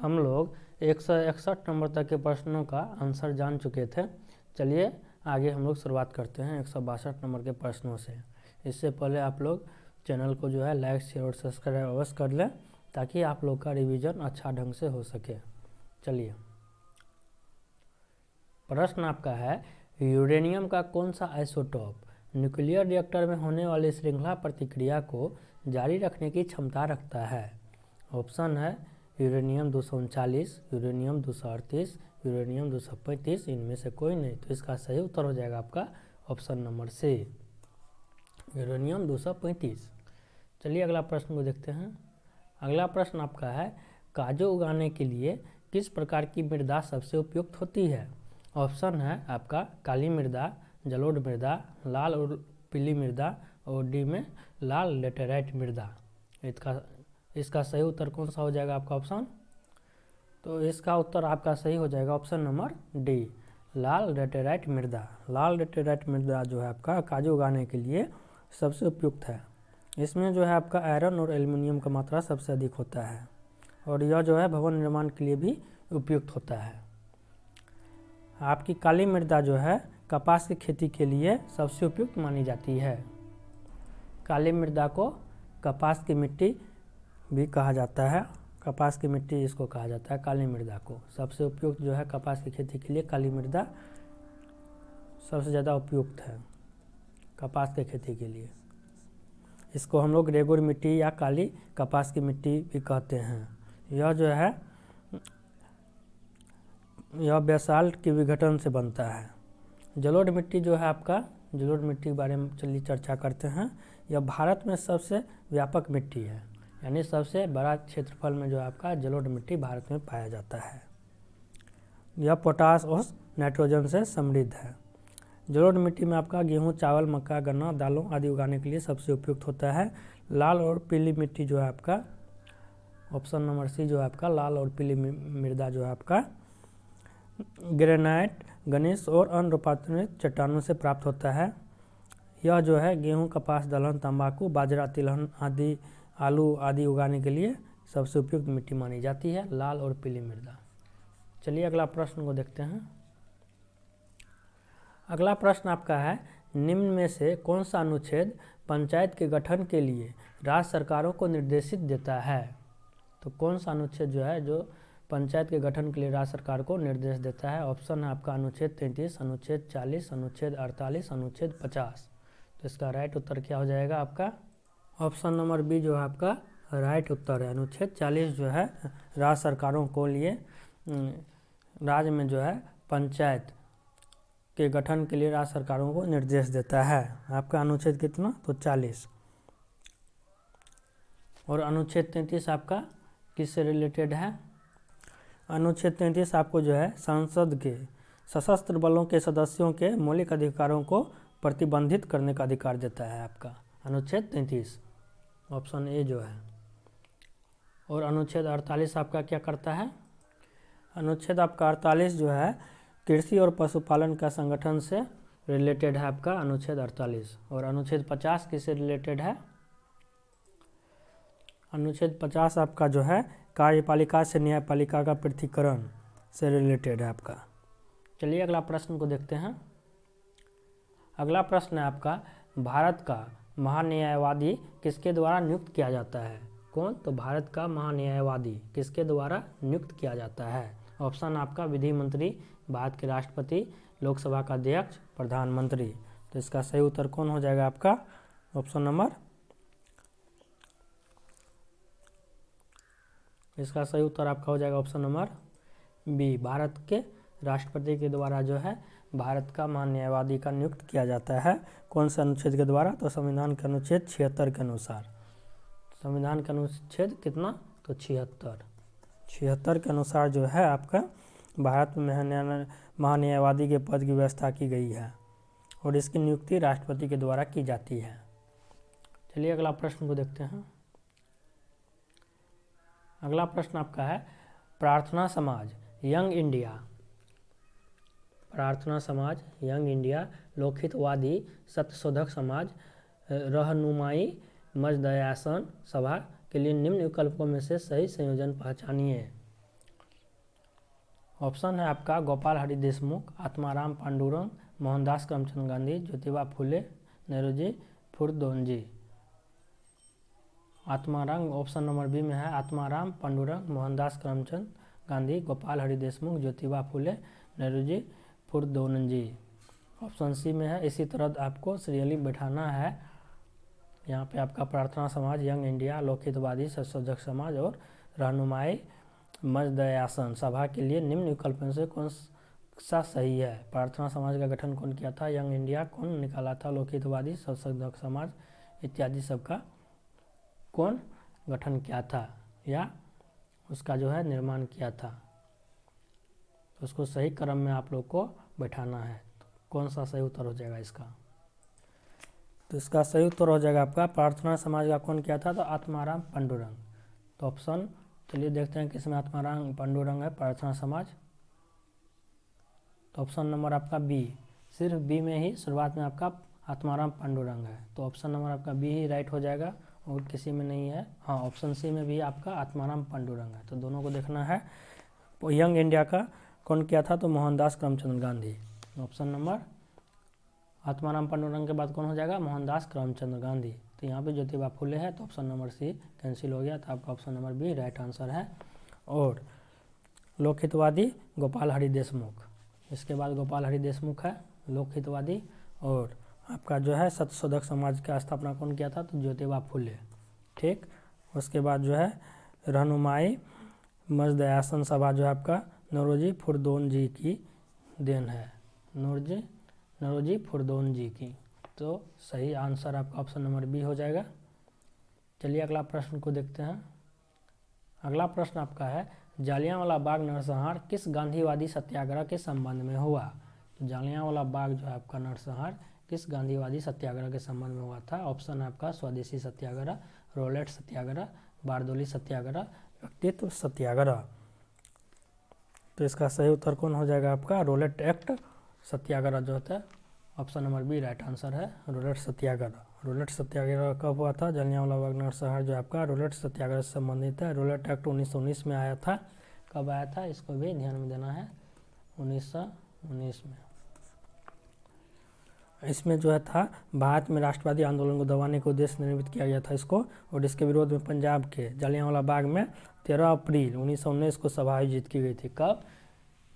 हम लोग 161 नंबर तक के प्रश्नों का आंसर जान चुके थे। चलिए आगे हम लोग शुरुआत करते हैं 162 नंबर के प्रश्नों से। इससे पहले आप लोग चैनल को जो है लाइक शेयर और सब्सक्राइब अवश्य कर लें ताकि आप लोग का रिवीजन अच्छा ढंग से हो सके। चलिए, प्रश्न आपका है, यूरेनियम का कौन सा आइसोटोप न्यूक्लियर रिएक्टर में होने वाली श्रृंखला प्रतिक्रिया को जारी रखने की क्षमता रखता है? ऑप्शन है यूरेनियम 239, यूरेनियम 238, यूरेनियम 235, इनमें से कोई नहीं। तो इसका सही उत्तर हो जाएगा आपका ऑप्शन नंबर सी, यूरेनियम 235। चलिए अगला प्रश्न को देखते हैं। अगला प्रश्न आपका है, काजू उगाने के लिए किस प्रकार की मृदा सबसे उपयुक्त होती है? ऑप्शन है आपका काली मृदा, जलोढ़ मृदा, लाल और पीली मृदा और डी में लाल लेटेराइट मृदा। इसका सही उत्तर कौन सा हो जाएगा आपका ऑप्शन? तो इसका उत्तर आपका सही हो जाएगा ऑप्शन नंबर डी, लाल लेटेराइट मृदा। लाल लेटेराइट मृदा जो है आपका काजू उगाने के लिए सबसे उपयुक्त है। इसमें जो है आपका आयरन और एल्युमिनियम का मात्रा सबसे अधिक होता है और यह जो है भवन निर्माण के लिए भी उपयुक्त होता है। आपकी काली मृदा जो है कपास की खेती के लिए सबसे उपयुक्त मानी जाती है। काली मृदा को कपास की मिट्टी भी कहा जाता है, कपास की मिट्टी इसको कहा जाता है काली मृदा को। सबसे उपयुक्त जो है कपास की खेती के लिए काली मृदा सबसे ज़्यादा उपयुक्त है कपास की खेती के लिए। इसको हम लोग रेगुर मिट्टी या काली कपास की मिट्टी भी कहते हैं। यह जो है यह बेसाल्ट के विघटन से बनता है। जलोढ़ मिट्टी जो है आपका, जलोढ़ मिट्टी के बारे में चलिए चर्चा करते हैं। यह भारत में सबसे व्यापक मिट्टी है, यानी सबसे बड़ा क्षेत्रफल में जो आपका जलोढ़ मिट्टी भारत में पाया जाता है। यह पोटास और नाइट्रोजन से समृद्ध है। जलोढ़ मिट्टी में आपका गेहूं, चावल, मक्का, गन्ना, दालों आदि उगाने के लिए सबसे उपयुक्त होता है। लाल और पीली मिट्टी जो है आपका, ऑप्शन नंबर सी जो है आपका लाल और पीली मृदा जो है आपका ग्रेनाइट, गनीस और अन्य रूपांतरित चट्टानों से प्राप्त होता है। यह जो है गेहूं, कपास, दलहन, तंबाकू, बाजरा, तिलहन आदि, आलू आदि उगाने के लिए सबसे उपयुक्त मिट्टी मानी जाती है, लाल और पीली मृदा। चलिए अगला प्रश्न को देखते हैं। अगला प्रश्न आपका है, निम्न में से कौन सा अनुच्छेद पंचायत के गठन के लिए राज्य सरकारों को निर्देशित देता है? तो कौन सा अनुच्छेद जो है जो पंचायत के गठन के लिए राज्य सरकार को निर्देश देता है? ऑप्शन है आपका अनुच्छेद 33, अनुच्छेद 40, अनुच्छेद 48, अनुच्छेद 50। तो इसका राइट उत्तर क्या हो जाएगा आपका? ऑप्शन नंबर बी जो है आपका राइट उत्तर है। अनुच्छेद 40 जो है राज्य सरकारों को लिए राज्य में जो है पंचायत के गठन के लिए राज्य सरकारों को निर्देश देता है। आपका अनुच्छेद कितना? तो 40। और अनुच्छेद 33 आपका किससे रिलेटेड है? अनुच्छेद 33 आपको जो है संसद के सशस्त्र बलों के सदस्यों के मौलिक अधिकारों को प्रतिबंधित करने का अधिकार देता है आपका अनुच्छेद 33, ऑप्शन ए जो है। और अनुच्छेद 48 आपका क्या करता है? अनुच्छेद आपका 48 जो है कृषि और पशुपालन का संगठन से रिलेटेड है आपका अनुच्छेद 48। और अनुच्छेद 50 किससे रिलेटेड है? अनुच्छेद 50 आपका जो है कार्यपालिका से न्यायपालिका का पृथक्करण से रिलेटेड है आपका। चलिए अगला प्रश्न को देखते हैं। अगला प्रश्न है आपका, भारत का महान्यायवादी किसके द्वारा नियुक्त किया जाता है? कौन? तो भारत का महान्यायवादी किसके द्वारा नियुक्त किया जाता है? ऑप्शन आपका विधि मंत्री, भारत के राष्ट्रपति, लोकसभा का अध्यक्ष, प्रधानमंत्री। तो इसका सही उत्तर कौन हो जाएगा आपका? ऑप्शन नंबर, इसका सही उत्तर आपका हो जाएगा ऑप्शन नंबर बी, भारत के राष्ट्रपति के द्वारा जो है भारत का महान्यायवादी का नियुक्त किया जाता है। कौन से अनुच्छेद के द्वारा? तो संविधान के अनुच्छेद 76 के अनुसार। संविधान का अनुच्छेद कितना? तो 76 के अनुसार जो है आपका भारत में महान्यायवादी के पद की व्यवस्था की गई है और इसकी नियुक्ति राष्ट्रपति के द्वारा की जाती है। चलिए अगला प्रश्न को देखते हैं। अगला प्रश्न आपका है, प्रार्थना समाज, यंग इंडिया, प्रार्थना समाज, यंग इंडिया, लोकहितवादी, सत्यशोधक समाज, रहनुमाई मजदयासन सभा के लिए निम्न विकल्पों में से सही संयोजन पहचानिए। ऑप्शन है आपका Gopal Hari Deshmukh, Atmaram Pandurang, Mohandas Karamchand Gandhi, Jyotiba Phule, Nehru ji, फुरदौनजी। Atmaram option number B में है आत्माराम पांडुरंग, मोहनदास करमचंद गांधी, गोपाल हरि देशमुख, ज्योतिबा फुले, नेहरूजी, फुरदौनजी। ऑप्शन सी में है। इसी तरह आपको सीरियली बैठाना है। यहाँ पे आपका प्रार्थना समाज, यंग इंडिया, लोकहितवादी, संशोधक समाज और रहनुमाई मजदयासन सभा के लिए निम्न विकल्पों से कौन सा सही है। प्रार्थना समाज का गठन कौन किया था, यंग इंडिया कौन निकाला था, लोकहितवादी, संशोधक समाज इत्यादि सबका कौन गठन किया था या उसका जो है निर्माण किया था। उसको सही क्रम में आप लोग को बैठाना है। तो कौन सा सही उत्तर हो जाएगा इसका। तो इसका सही उत्तर हो जाएगा आपका प्रार्थना समाज का कौन किया था, तो आत्माराम पांडुरंग। तो ऑप्शन चलिए देखते हैं किसमें आत्माराम पांडुरंग है, प्रार्थना समाज। तो ऑप्शन नंबर आपका बी, सिर्फ बी में ही शुरुआत में आपका आत्माराम पांडुरंग है। तो ऑप्शन नंबर आपका बी ही राइट हो जाएगा और किसी में नहीं है। हाँ, ऑप्शन सी में भी आपका आत्माराम पांडुरंग है। तो दोनों को देखना है। तो यंग इंडिया का कौन किया था, तो मोहनदास करमचंद गांधी। ऑप्शन नंबर आत्माराम पांडुरंग के बाद कौन हो जाएगा, मोहनदास करमचंद गांधी। तो यहाँ पे ज्योतिबा फुले है, तो ऑप्शन नंबर सी कैंसिल हो गया। तो आपका option number B right answer है। और लोकहितवादी गोपाल हरि देशमुख, इसके बाद गोपाल हरि देशमुख है लोकहितवादी। और आपका जो है सत्यशोधक समाज का स्थापना कौन किया था, तो ज्योतिबा फुले। ठीक, उसके बाद जो है रहनुमाई मजदयासन सभा जो है आपका नौरोजी फुरदौनजी की देन है, नौरोजी फुरदौनजी की। तो सही आंसर आपका ऑप्शन नंबर बी हो जाएगा। चलिए अगला प्रश्न को देखते हैं। अगला प्रश्न आपका है जालियांवाला बाग नरसंहार किस गांधीवादी सत्याग्रह के संबंध में हुआ। तो जालियांवाला बाग जो है आपका नरसंहार किस गांधीवादी सत्याग्रह के संबंध में हुआ था। ऑप्शन है आपका स्वदेशी सत्याग्रह, रोलेट सत्याग्रह, बारदोली सत्याग्रह, व्यक्तित्व सत्याग्रह। तो इसका सही उत्तर कौन हो जाएगा आपका, रोलेट एक्ट सत्याग्रह जो होता है। Option number B right answer है, रोलेट सत्याग्रह। रोलेट सत्याग्रह कब हुआ था, जालियांवाला बाग नरसंहार जो आपका रोलेट सत्याग्रह से संबंधित है। रोलेट एक्ट 1919 में आया था। कब आया था इसको भी ध्यान में देना है, 1919 में। इसमें जो है था भारत में राष्ट्रवादी आंदोलन को दबाने के उद्देश्य से निर्मित किया गया था इसको। और इसके विरोध में पंजाब के जालियांवाला बाग में 13 अप्रैल 1919 को सभा आयोजित की गई थी। कब,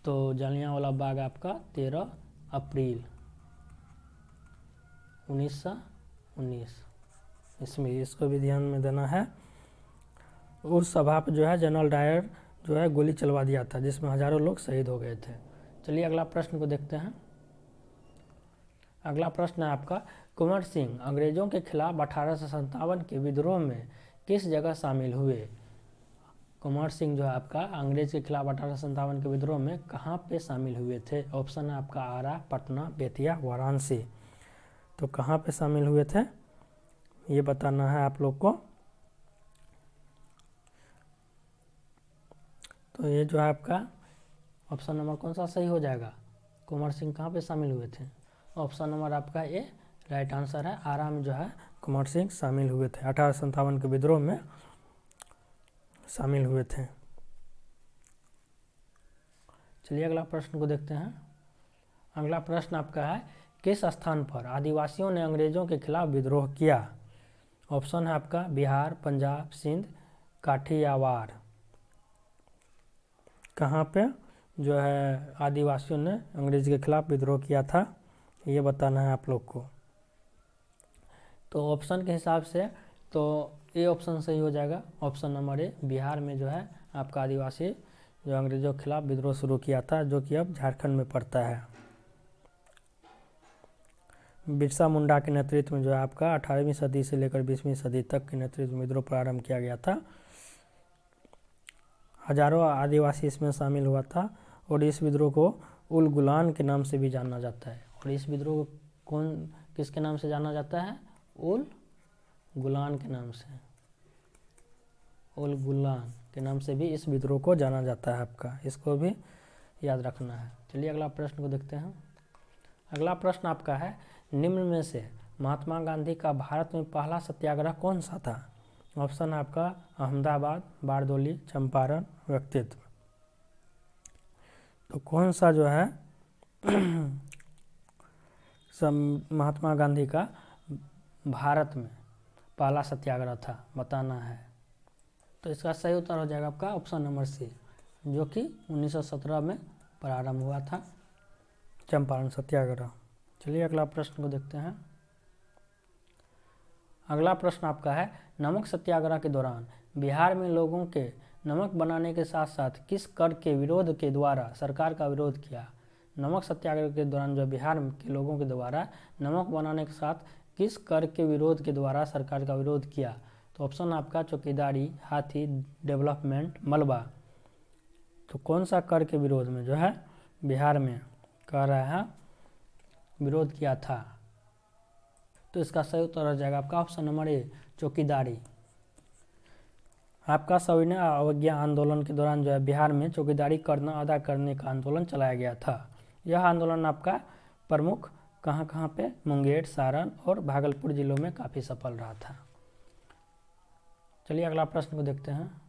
तो जालियांवाला बाग आपका 13 अप्रैल 1919 इसमें, इसको भी ध्यान में देना है। उस सभा पर जो है जनरल डायर जो है गोली चलवा दिया था, जिसमें हजारों लोग शहीद हो गए थे। चलिए अगला प्रश्न को देखते हैं। अगला प्रश्न है आपका कुंवर सिंह अंग्रेजों के खिलाफ 1857 के विद्रोह में किस जगह शामिल हुए। कुंवर सिंह जो है आपका अंग्रेज के खिलाफ 1857 के विद्रोह में कहाँ पे शामिल हुए थे। ऑप्शन है आपका आरा, पटना, बेतिया, वाराणसी। तो कहाँ पे शामिल हुए थे ये बताना है आप लोग को। तो ये जो है आपका ऑप्शन नंबर कौन सा सही हो जाएगा, कुंवर सिंह कहाँ पे शामिल हुए थे। ऑप्शन नंबर आपका ए राइट आंसर है, आरा में जो है कुंवर सिंह शामिल हुए थे, 1857 के विद्रोह में शामिल हुए थे। चलिए अगला प्रश्न को देखते हैं। अगला प्रश्न आपका है किस स्थान पर आदिवासियों ने अंग्रेजों के खिलाफ विद्रोह किया। ऑप्शन है आपका बिहार, पंजाब, सिंध, काठियावाड़। कहाँ पे जो है आदिवासियों ने अंग्रेज के खिलाफ विद्रोह किया था ये बताना है आप लोग को। तो ऑप्शन के हिसाब से तो ए ऑप्शन सही हो जाएगा, ऑप्शन नंबर ए। बिहार में जो है आपका आदिवासी जो अंग्रेजों के खिलाफ विद्रोह शुरू किया था, जो कि अब झारखंड में पड़ता है। बिरसा मुंडा के नेतृत्व में जो है आपका 18वीं सदी से लेकर 20वीं सदी तक के नेतृत्व में विद्रोह प्रारंभ किया गया था। हजारों आदिवासी इसमें शामिल हुआ था और इस विद्रोह को उल गुलान के नाम से भी जाना जाता है। और इस विद्रोह को कौन किसके नाम से जाना जाता है, उल गुलान के नाम से, उल गुलान के नाम से भी इस विद्रोह को जाना जाता है आपका, इसको भी याद रखना है। चलिए अगला प्रश्न को देखते हैं। अगला प्रश्न आपका है निम्न में से महात्मा गांधी का भारत में पहला सत्याग्रह कौन सा था। ऑप्शन है आपका अहमदाबाद, बारदोली, चंपारण, व्यक्तित्व। तो कौन सा जो है महात्मा गांधी का भारत में पहला सत्याग्रह था, बताना है। तो इसका सही उत्तर हो जाएगा आपका ऑप्शन नंबर सी, जो कि 1917 में प्रारंभ हुआ था, चंपारण सत्याग्रह। चलिए अगला प्रश्न को देखते हैं। अगला प्रश्न आपका है, नमक सत्याग्रह के दौरान बिहार में लोगों के नमक बनाने के साथ साथ किस कर के विरोध के द्वारा सरकार का विरोध किया? नमक सत्याग्रह के दौरान जो बिहार के लोगों के द्वारा नमक बनाने के साथ किस कर के विरोध के द्वारा सरकार का विरोध किया? तो ऑप्शन आपका चौकीदारी, हाथी, डेवलपमेंट, मलबा। तो कौन सा कर के विरोध में जो है बिहार में कह रहा है विरोध किया था? तो इसका सही उत्तर हो जाएगा आपका ऑप्शन नंबर ए, चौकीदारी। आपका सविनय अवज्ञा आंदोलन के दौरान जो है बिहार में चौकीदारी करना अदा करने का आंदोलन चलाया गया था। यह आंदोलन आपका प्रमुख कहाँ कहाँ पे? मुंगेर, सारण और भागलपुर जिलों में काफ़ी सफल रहा था। चलिए अगला प्रश्न को देखते हैं।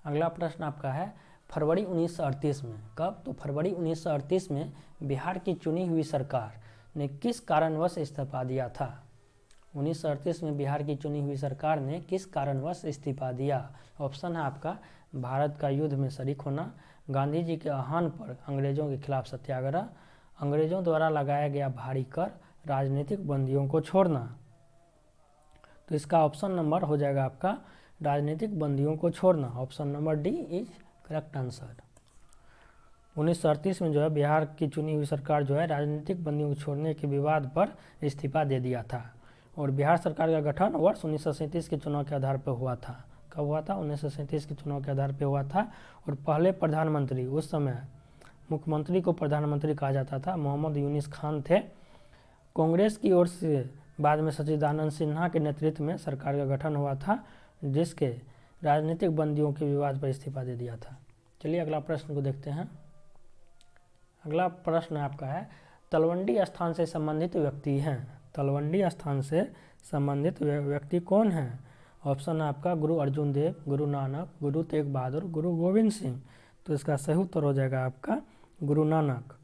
अगला प्रश्न आपका है, फरवरी 1938 में, कब? तो फरवरी 1938 में बिहार की चुनी हुई सरकार ने किस कारणवश इस्तीफा दिया था? 1938 में बिहार की चुनी हुई सरकार ने किस कारणवश इस्तीफा दिया? ऑप्शन है आपका भारत का युद्ध में शरीक होना, गांधी जी के आह्वान पर अंग्रेजों के खिलाफ सत्याग्रह, अंग्रेजों द्वारा लगाया गया भारी कर, राजनीतिक बंदियों को छोड़ना। तो इसका ऑप्शन नंबर हो जाएगा आपका राजनीतिक बंदियों को छोड़ना। Option number D is correct answer. 1938 में जो है बिहार की चुनी हुई सरकार जो है राजनीतिक बंदियों को छोड़ने के विवाद पर इस्तीफा दे दिया था और बिहार सरकार का गठन वर्ष 1937 के चुनाव के आधार पर हुआ था। कब हुआ था? 1937 के चुनाव के आधार पर हुआ था। और पहले प्रधानमंत्री, उस समय मुख्यमंत्री को प्रधानमंत्री कहा जाता था, मोहम्मद यूनिस खान थे। कांग्रेस की ओर से बाद में सच्चिदानंद सिन्हा के नेतृत्व में सरकार का गठन हुआ था, जिसके राजनीतिक बंदियों के विवाद पर इस्तीफा दे दिया था। चलिए अगला प्रश्न को देखते हैं। अगला प्रश्न आपका है, तलवंडी स्थान से संबंधित व्यक्ति हैं। तलवंडी स्थान से संबंधित व्यक्ति कौन है? ऑप्शन है आपका गुरु अर्जुन देव, गुरु नानक, गुरु तेग बहादुर, गुरु गोविंद सिंह। तो इसका सही उत्तर हो जाएगा आपका गुरु नानक।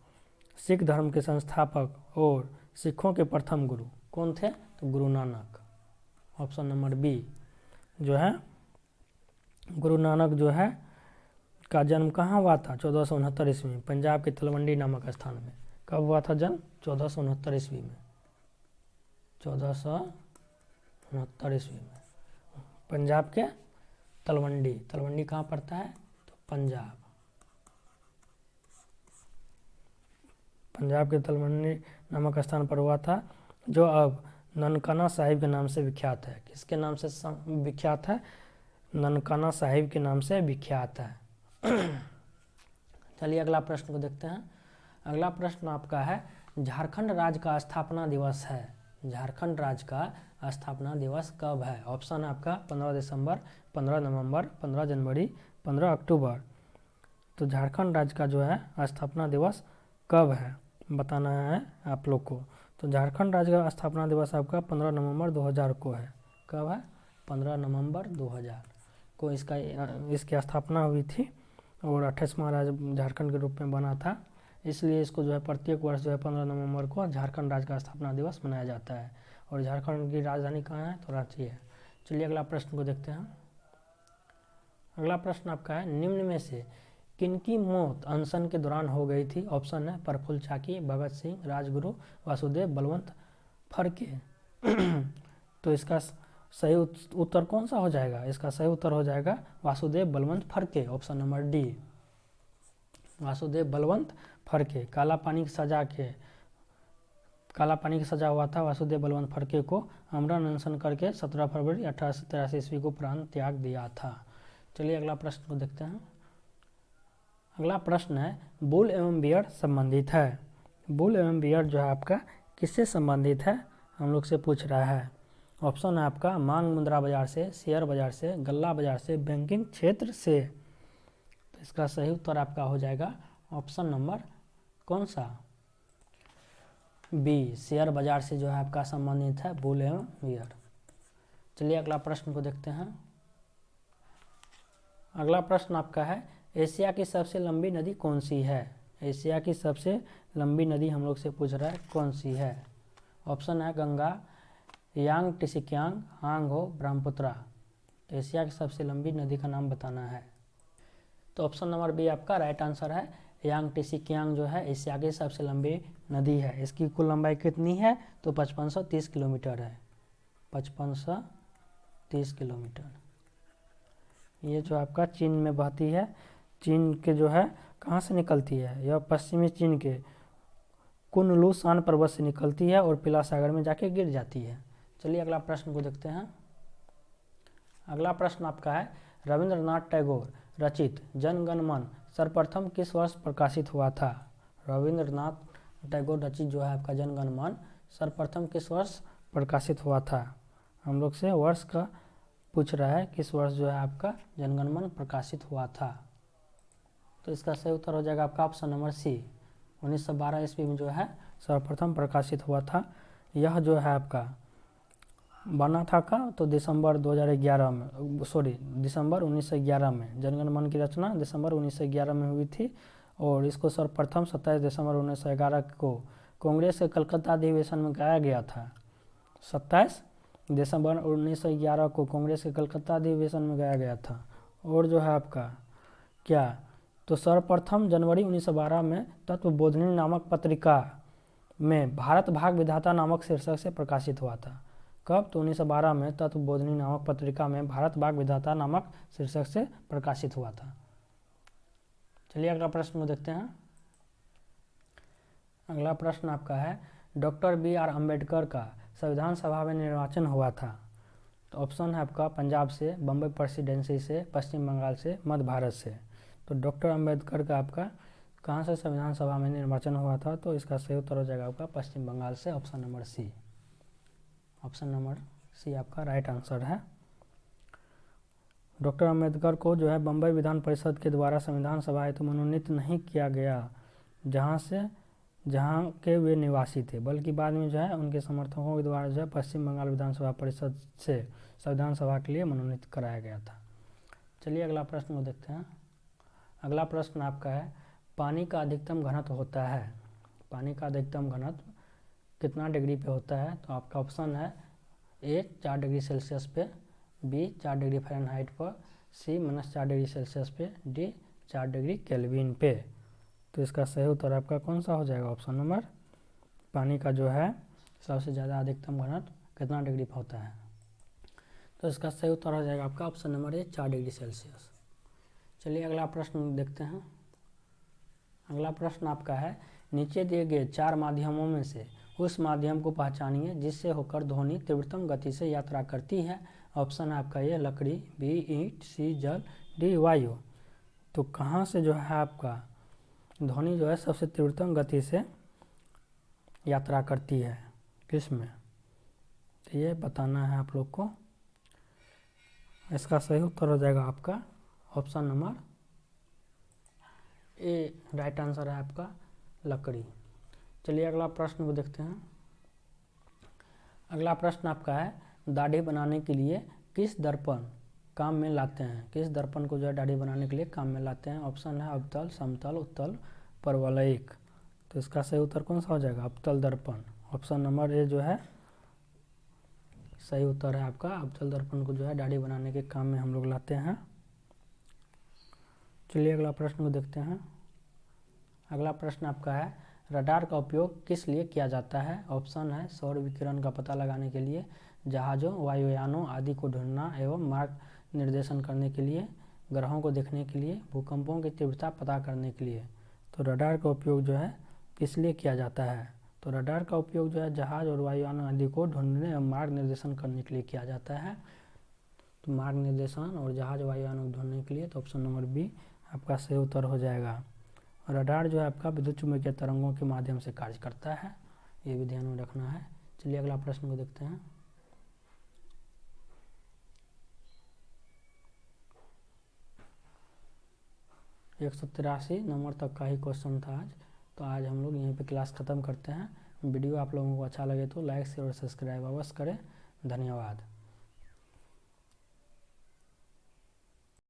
सिख धर्म के संस्थापक और सिखों के प्रथम गुरु कौन थे? तो Guru Nanak. Option number B जो है गुरु नानक जो है का जन्म कहाँ हुआ था? 1469 ईस्वी में पंजाब के तलवंडी नामक स्थान में। कब हुआ था जन्म? 1469 ईस्वी में। 1469 ईस्वी में पंजाब के तलवंडी। तलवंडी कहाँ पड़ता है? तो पंजाब। पंजाब के तलवंडी नामक स्थान पर हुआ था, जो अब ननकाना साहिब के नाम से विख्यात है। किसके नाम से विख्यात है? ननकाना साहिब के नाम से विख्यात है। चलिए अगला प्रश्न को देखते हैं। अगला प्रश्न आपका है, झारखंड राज्य का स्थापना दिवस है। झारखंड राज्य का स्थापना दिवस कब है? ऑप्शन है आपका 15 दिसंबर, 15 नवंबर, 15 जनवरी, 15 अक्टूबर। तो झारखंड राज्य का जो है स्थापना दिवस कब है बताना है आप लोग को। तो झारखंड राज्य का स्थापना दिवस आपका 15 नवंबर 2000 को है। कब है? 15 नवंबर 2000 को इसकी स्थापना हुई थी और 28वां राज्य झारखंड के रूप में बना था। इसलिए इसको जो है प्रत्येक वर्ष जो है 15 नवंबर को झारखंड राज्य का स्थापना दिवस मनाया जाता है। और झारखंड की राजधानी कहाँ है? तो रांची है। चलिए अगला प्रश्न को देखते हैं। अगला प्रश्न आपका है, निम्न में से किनकी मौत अनशन के दौरान हो गई थी? ऑप्शन है प्रफुल्ल चाकी, भगत सिंह, राजगुरु, वासुदेव, बलवंत फड़के। तो इसका सही उत्तर कौन सा हो जाएगा? इसका सही उत्तर हो जाएगा Vasudev Balwant Phadke. Option number D, Vasudev Balwant Phadke. काला पानी की सजा हुआ था वासुदेव बलवंत फड़के को। आमरण अनशन करके 17 फरवरी 1883 ईस्वी को प्राण त्याग दिया था। चलिए अगला प्रश्न को देखते हैं। अगला प्रश्न है, बुल एवं बियर संबंधित है। बुल एवं बियर जो है आपका किससे संबंधित है? हम लोग से पूछ रहा है। ऑप्शन है आपका मांग मुद्रा बाजार से, शेयर बाजार से, गल्ला बाजार से, बैंकिंग क्षेत्र से। तो इसका सही उत्तर आपका हो जाएगा ऑप्शन नंबर कौन सा? बी, शेयर बाजार से जो है आपका संबंधित है बुल एवं बियर। चलिए अगला प्रश्न को देखते हैं। अगला प्रश्न आपका है, एशिया की सबसे लंबी नदी कौन सी है? एशिया की सबसे लंबी नदी हम लोग से पूछ रहा है कौन सी है। ऑप्शन है गंगा, यांग टिसिकियांग, हांग हो, ब्रह्मपुत्रा। तो एशिया की सबसे लंबी नदी का नाम बताना है। तो ऑप्शन नंबर बी आपका राइट आंसर है। यांग टिसिकियांग जो है एशिया की सबसे लंबी नदी है। इसकी कुल लंबाई कितनी है तो 5530 किलोमीटर है, 5530 किलोमीटर। ये जो आपका चीन में बहती है, चीन के जो है कहाँ से निकलती है, यह पश्चिमी चीन के कुनलू शान पर्वत से निकलती है और पीला सागर में जाके गिर जाती है। चलिए अगला प्रश्न को देखते हैं। अगला प्रश्न आपका है रविंद्रनाथ टैगोर रचित जन गण मन सर्वप्रथम किस वर्ष प्रकाशित हुआ था। रविंद्रनाथ टैगोर रचित जो है आपका जन गण मन सर्वप्रथम किस वर्ष प्रकाशित हुआ था। हम लोग से वर्ष का पूछ रहा है, किस वर्ष जो है आपका जनगण मन प्रकाशित हुआ था। तो इसका सही उत्तर हो जाएगा आपका ऑप्शन नंबर सी, 1912 ईस्वी में जो है सर्वप्रथम प्रकाशित हुआ था। यह जो है आपका बना था का तो दिसंबर 2011 में, दिसंबर 1911 में। जनगण मन की रचना दिसंबर 1911 में हुई थी और इसको सर्वप्रथम 27 दिसंबर 1911 को कांग्रेस के कलकत्ता अधिवेशन में गाया गया था। 27 दिसंबर 1911 को कांग्रेस के कलकत्ता अधिवेशन में गाया गया था। और जो है आपका क्या तो सर्वप्रथम जनवरी 1912 में तत्वबोधिनी नामक पत्रिका में भारत भाग विधाता नामक शीर्षक से प्रकाशित हुआ था। कब तो 1912 में तत्वबोधिनी नामक पत्रिका में भारत भाग विधाता नामक शीर्षक से प्रकाशित हुआ था। चलिए अगला प्रश्न को देखते हैं। अगला प्रश्न आपका है डॉक्टर बी.आर. अम्बेडकर का संविधान सभा में निर्वाचन हुआ था। तो ऑप्शन है आपका पंजाब से, बम्बई प्रेसिडेंसी से, पश्चिम बंगाल से, मध्य भारत से। तो डॉक्टर अम्बेडकर का आपका कहाँ से संविधान सभा में निर्वाचन हुआ था, तो इसका सही उत्तर हो जाएगा आपका पश्चिम बंगाल से, option number C. Option number C आपका राइट आंसर है। डॉक्टर अम्बेडकर को जो है बम्बई विधान परिषद के द्वारा संविधान सभा हेतु मनोनीत नहीं किया गया, जहाँ के वे निवासी थे, बल्कि बाद में जो है उनके समर्थकों के द्वारा जो है पश्चिम बंगाल विधानसभा परिषद से संविधान सभा के लिए मनोनीत कराया गया था। चलिए अगला प्रश्न को देखते हैं। अगला प्रश्न आपका है पानी का अधिकतम घनत्व होता है, पानी का अधिकतम घनत्व कितना डिग्री पे होता है। तो आपका ऑप्शन है ए 4 डिग्री सेल्सियस पे, बी 4 डिग्री फ़ारेनहाइट पर, सी -4 डिग्री सेल्सियस पे, डी 4 डिग्री केल्विन पे। तो इसका सही उत्तर आपका कौन सा हो जाएगा, ऑप्शन नंबर पानी का जो है सबसे ज़्यादा अधिकतम घनत्व कितना डिग्री पर होता है। तो इसका सही उत्तर हो जाएगा आपका option number A 4 degree Celsius. चलिए अगला प्रश्न देखते हैं। अगला प्रश्न आपका है नीचे दिए गए 4 माध्यमों में से उस माध्यम को पहचानिए जिससे होकर ध्वनि तीव्रतम गति से यात्रा करती है। ऑप्शन है आपका ए लकड़ी, बी ईंट, सी जल, डी वायु। तो कहाँ से जो है आपका ध्वनि जो है सबसे तीव्रतम गति से यात्रा करती है, किस में, तो ये बताना है आप लोग को। इसका सही उत्तर हो जाएगा आपका option number A, right answer है आपका लकड़ी। चलिए अगला प्रश्न को देखते हैं। अगला प्रश्न आपका है दाढ़ी बनाने के लिए किस दर्पण काम में लाते हैं, किस दर्पण को जो है दाढ़ी बनाने के लिए काम में लाते हैं। ऑप्शन है अवतल, समतल, उत्तल, परवलयिक। तो इसका सही उत्तर कौन सा हो जाएगा, अवतल दर्पण। ऑप्शन नंबर ए जो है सही उत्तर है आपका। अवतल दर्पण को जो है दाढ़ी बनाने के काम में हम लोग लाते हैं। चलिए अगला प्रश्न को देखते हैं। अगला प्रश्न आपका है रडार का उपयोग किस लिए किया जाता है। ऑप्शन है सौर विकिरण का पता लगाने के लिए, जहाज़ों, वायुयानों आदि को ढूंढना एवं मार्ग निर्देशन करने के लिए, ग्रहों को देखने के लिए, भूकंपों की तीव्रता पता करने के लिए। तो रडार का उपयोग जो है किस लिए किया जाता है, तो रडार का उपयोग जो है जहाज और वायुयान आदि को ढूंढने एवं मार्ग निर्देशन करने के लिए किया जाता है। तो मार्ग निर्देशन और जहाज वायुयानों को ढूंढने के लिए, तो ऑप्शन नंबर बी आपका सही उत्तर हो जाएगा। रडार जो है आपका विद्युत चुम्बकीय तरंगों के माध्यम से कार्य करता है, ये भी ध्यान में रखना है। चलिए अगला प्रश्न को देखते हैं। 183 नंबर तक का ही क्वेश्चन था आज। तो आज हम लोग यहीं पे क्लास ख़त्म करते हैं। वीडियो आप लोगों को अच्छा लगे तो लाइक शेयर और सब्सक्राइब अवश्य करें। धन्यवाद।